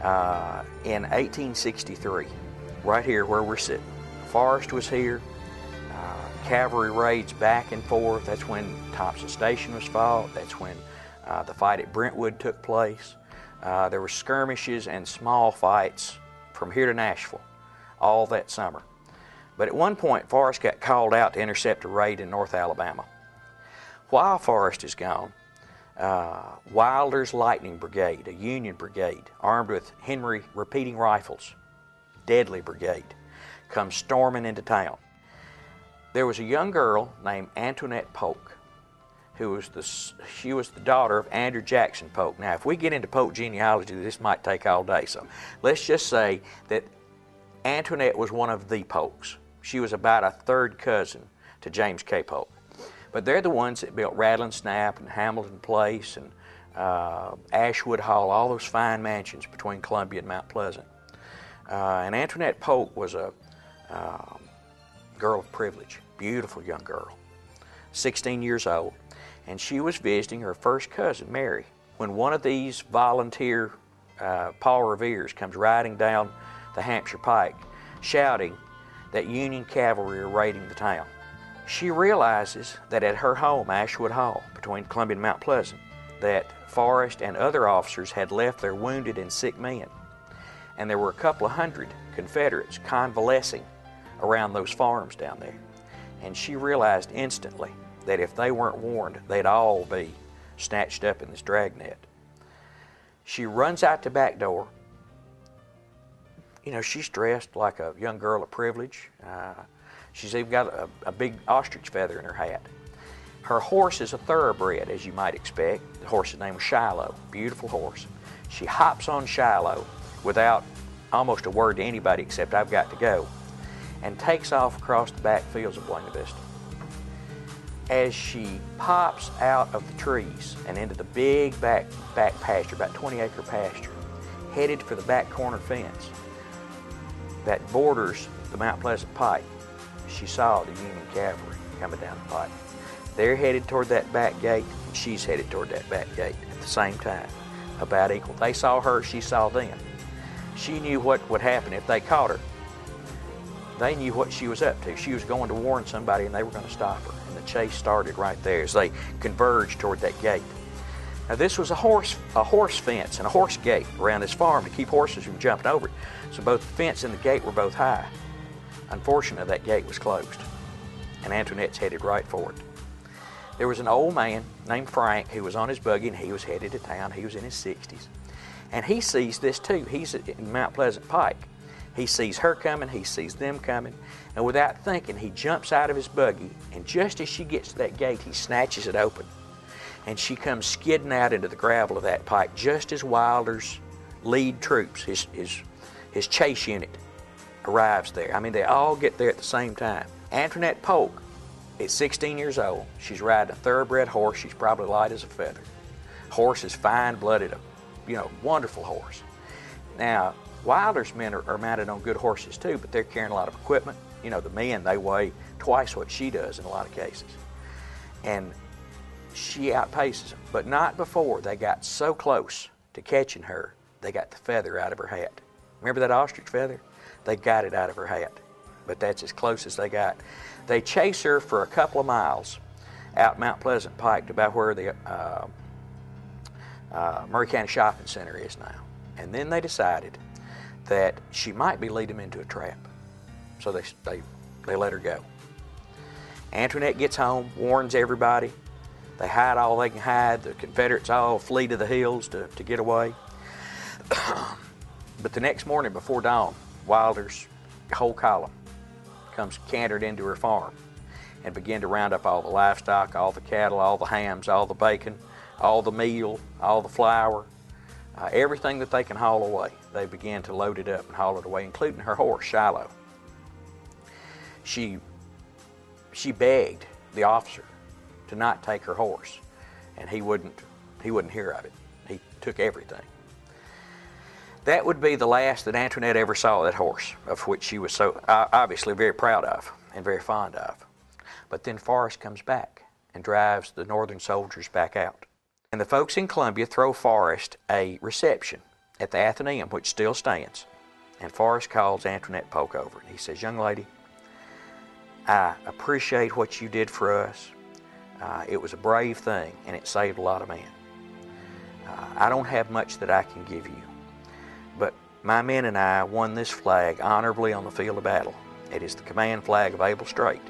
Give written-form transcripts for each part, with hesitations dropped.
in 1863, right here where we're sitting. Forrest was here. Cavalry raids back and forth. That's when Thompson Station was fought. That's when the fight at Brentwood took place. There were skirmishes and small fights from here to Nashville all that summer. But at one point, Forrest got called out to intercept a raid in North Alabama. While Forrest is gone, Wilder's Lightning Brigade, a Union brigade armed with Henry repeating rifles, deadly brigade, comes storming into town. There was a young girl named Antoinette Polk, she was the daughter of Andrew Jackson Polk. Now, if we get into Polk genealogy, this might take all day. So let's just say that Antoinette was one of the Polks. She was about a third cousin to James K. Polk. But they're the ones that built Rattling Snap and Hamilton Place and Ashwood Hall, all those fine mansions between Columbia and Mount Pleasant. And Antoinette Polk was a girl of privilege, beautiful young girl, 16 years old, and she was visiting her first cousin, Mary, when one of these volunteer Paul Revere's comes riding down the Hampshire Pike, shouting that Union cavalry are raiding the town. She realizes that at her home, Ashwood Hall, between Columbia and Mount Pleasant, that Forrest and other officers had left their wounded and sick men, and there were a couple of hundred Confederates convalescing around those farms down there. And she realized instantly that if they weren't warned, they'd all be snatched up in this dragnet. She runs out the back door. You know, she's dressed like a young girl of privilege. She's even got a big ostrich feather in her hat. Her horse is a thoroughbred, as you might expect. The horse's name was Shiloh, beautiful horse. She hops on Shiloh without almost a word to anybody except "I've got to go," and takes off across the back fields of Buena Vista. As she pops out of the trees and into the big back pasture, about 20-acre pasture, headed for the back corner fence that borders the Mount Pleasant Pike, she saw the Union cavalry coming down the pike. They're headed toward that back gate, and she's headed toward that back gate at the same time, about equal. They saw her, she saw them. She knew what would happen if they caught her. They knew what she was up to. She was going to warn somebody, and they were going to stop her. And the chase started right there as they converged toward that gate. Now, this was a horse fence and a horse gate around this farm to keep horses from jumping over it. So both the fence and the gate were both high. Unfortunately, that gate was closed, and Antoinette's headed right for it. There was an old man named Frank who was on his buggy, and he was headed to town. He was in his 60s. And he sees this too. He's in Mount Pleasant Pike. He sees her coming, he sees them coming, and without thinking, he jumps out of his buggy, and just as she gets to that gate, he snatches it open. And she comes skidding out into the gravel of that pike just as Wilder's lead troops, his chase unit, arrives there. I mean, they all get there at the same time. Antoinette Polk is 16 years old. She's riding a thoroughbred horse. She's probably light as a feather. Horse is fine-blooded, wonderful horse. Now, Wilder's men are mounted on good horses too, but they're carrying a lot of equipment. The men, they weigh twice what she does in a lot of cases. And she outpaces them, but not before they got so close to catching her, they got the feather out of her hat. Remember that ostrich feather? They got it out of her hat, but that's as close as they got. They chase her for a couple of miles out Mount Pleasant Pike to about where the Murray County Shopping Center is now. And then they decided that she might be leading them into a trap. So they let her go. Antoinette gets home, warns everybody. They hide all they can hide. The Confederates all flee to the hills to get away. But the next morning before dawn, Wilder's whole column comes cantered into her farm and begin to round up all the livestock, all the cattle, all the hams, all the bacon, all the meal, all the flour, everything that they can haul away. They began to load it up and haul it away, including her horse, Shiloh. She begged the officer to not take her horse, and he wouldn't hear of it. He took everything. That would be the last that Antoinette ever saw that horse, of which she was so obviously very proud of and very fond of. But then Forrest comes back and drives the Northern soldiers back out. And the folks in Columbia throw Forrest a reception. at the Athenaeum, which still stands. And Forrest calls Antoinette Polk over, and he says, "Young lady, I appreciate what you did for us. It was a brave thing, and it saved a lot of men. I don't have much that I can give you, but my men and I won this flag honorably on the field of battle. It is the command flag of Able Strait,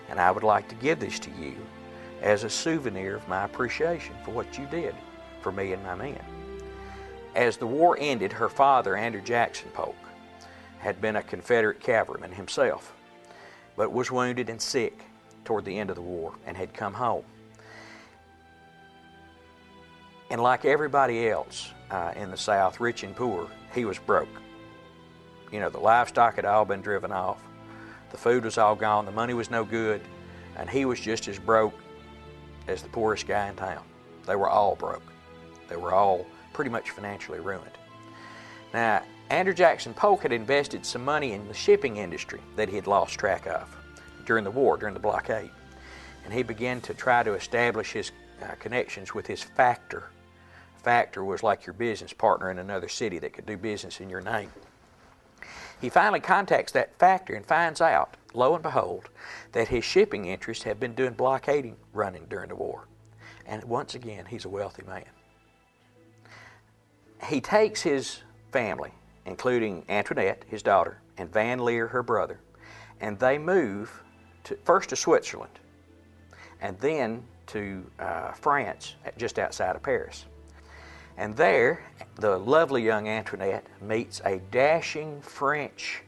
and I would like to give this to you as a souvenir of my appreciation for what you did for me and my men." As the war ended, her father, Andrew Jackson Polk, had been a Confederate cavalryman himself, but was wounded and sick toward the end of the war and had come home. And like everybody else in the South, rich and poor, he was broke. You know, the livestock had all been driven off, the food was all gone, the money was no good, and he was just as broke as the poorest guy in town. They were all broke. They were all pretty much financially ruined. Now, Andrew Jackson Polk had invested some money in the shipping industry that he had lost track of during the war, during the blockade. And he began to try to establish his connections with his factor. Factor was like your business partner in another city that could do business in your name. He finally contacts that factor and finds out, lo and behold, that his shipping interests have been doing blockading running during the war. And once again, he's a wealthy man. He takes his family, including Antoinette, his daughter, and Van Leer, her brother, and they move first to Switzerland and then to France, just outside of Paris. And there, the lovely young Antoinette meets a dashing French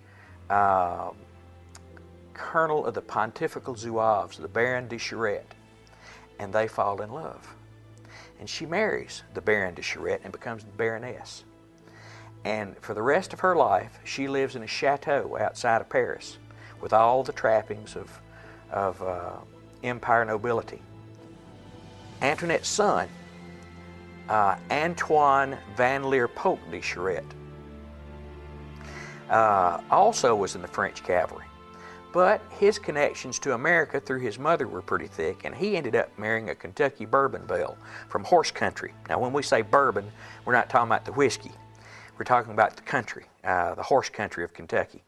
colonel of the Pontifical Zouaves, the Baron de Charette, and they fall in love. And she marries the Baron de Charette and becomes the Baroness. And for the rest of her life, she lives in a chateau outside of Paris with all the trappings of empire nobility. Antoinette's son, Antoine Van Leer Polk de Charette, also was in the French cavalry. But his connections to America through his mother were pretty thick, and he ended up marrying a Kentucky bourbon belle from horse country. Now, when we say bourbon, we're not talking about the whiskey. We're talking about the country, the horse country of Kentucky.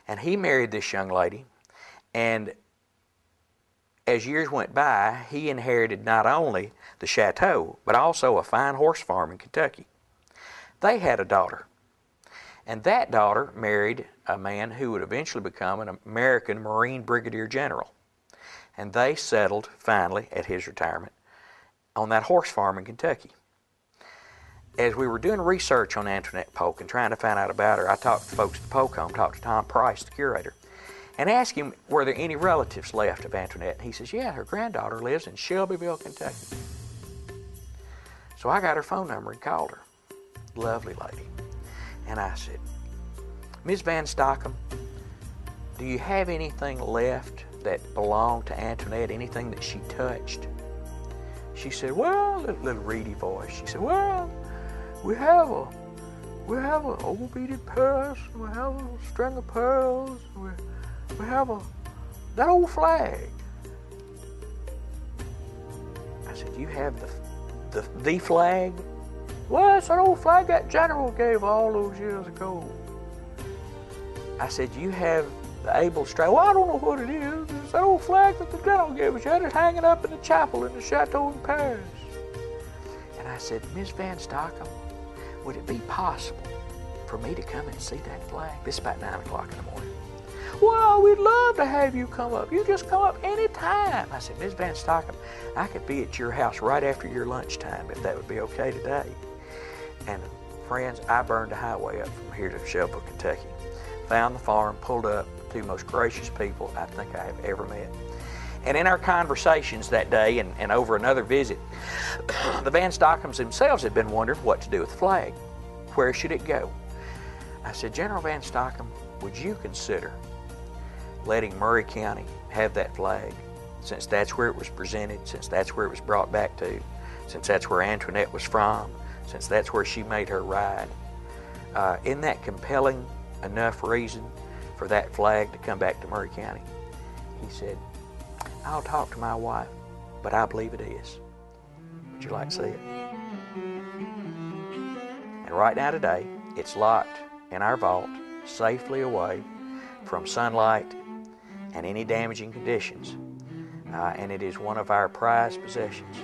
And he married this young lady, and as years went by, he inherited not only the chateau, but also a fine horse farm in Kentucky. They had a daughter, and that daughter married a man who would eventually become an American Marine Brigadier General. And they settled, finally, at his retirement, on that horse farm in Kentucky. As we were doing research on Antoinette Polk and trying to find out about her, I talked to folks at the Polk home, talked to Tom Price, the curator, and asked him, were there any relatives left of Antoinette? And he says, yeah, her granddaughter lives in Shelbyville, Kentucky. So I got her phone number and called her. Lovely lady. And I said, Ms. Van Stockham, do you have anything left that belonged to Antoinette, anything that she touched? She said, well, little reedy voice, she said, well, we have an old beaded purse, we have a string of pearls, we have that old flag. I said, you have the flag? Well, it's an old flag that General gave all those years ago. I said, you have the Able Strait? Well, I don't know what it is. It's that old flag that the General gave us. You had it hanging up in the chapel in the chateau in Paris. And I said, Miss Van Stockham, would it be possible for me to come and see that flag? This is about 9 o'clock in the morning. Well, we'd love to have you come up. You just come up any time. I said, Miss Van Stockham, I could be at your house right after your lunchtime if that would be okay today. And friends, I burned the highway up from here to Shelbyville, Kentucky. Found the farm, pulled up, the two most gracious people I think I have ever met. And in our conversations that day and over another visit, the Van Stockhams themselves had been wondering what to do with the flag. Where should it go? I said, General Van Stockham, would you consider letting Murray County have that flag, since that's where it was presented, since that's where it was brought back to, since that's where Antoinette was from, since that's where she made her ride? Isn't that compelling enough reason for that flag to come back to Murray County? He said, I'll talk to my wife, but I believe it is. Would you like to see it? And And right now today, it's locked in our vault, safely away from sunlight and any damaging conditions. And it is one of our prized possessions.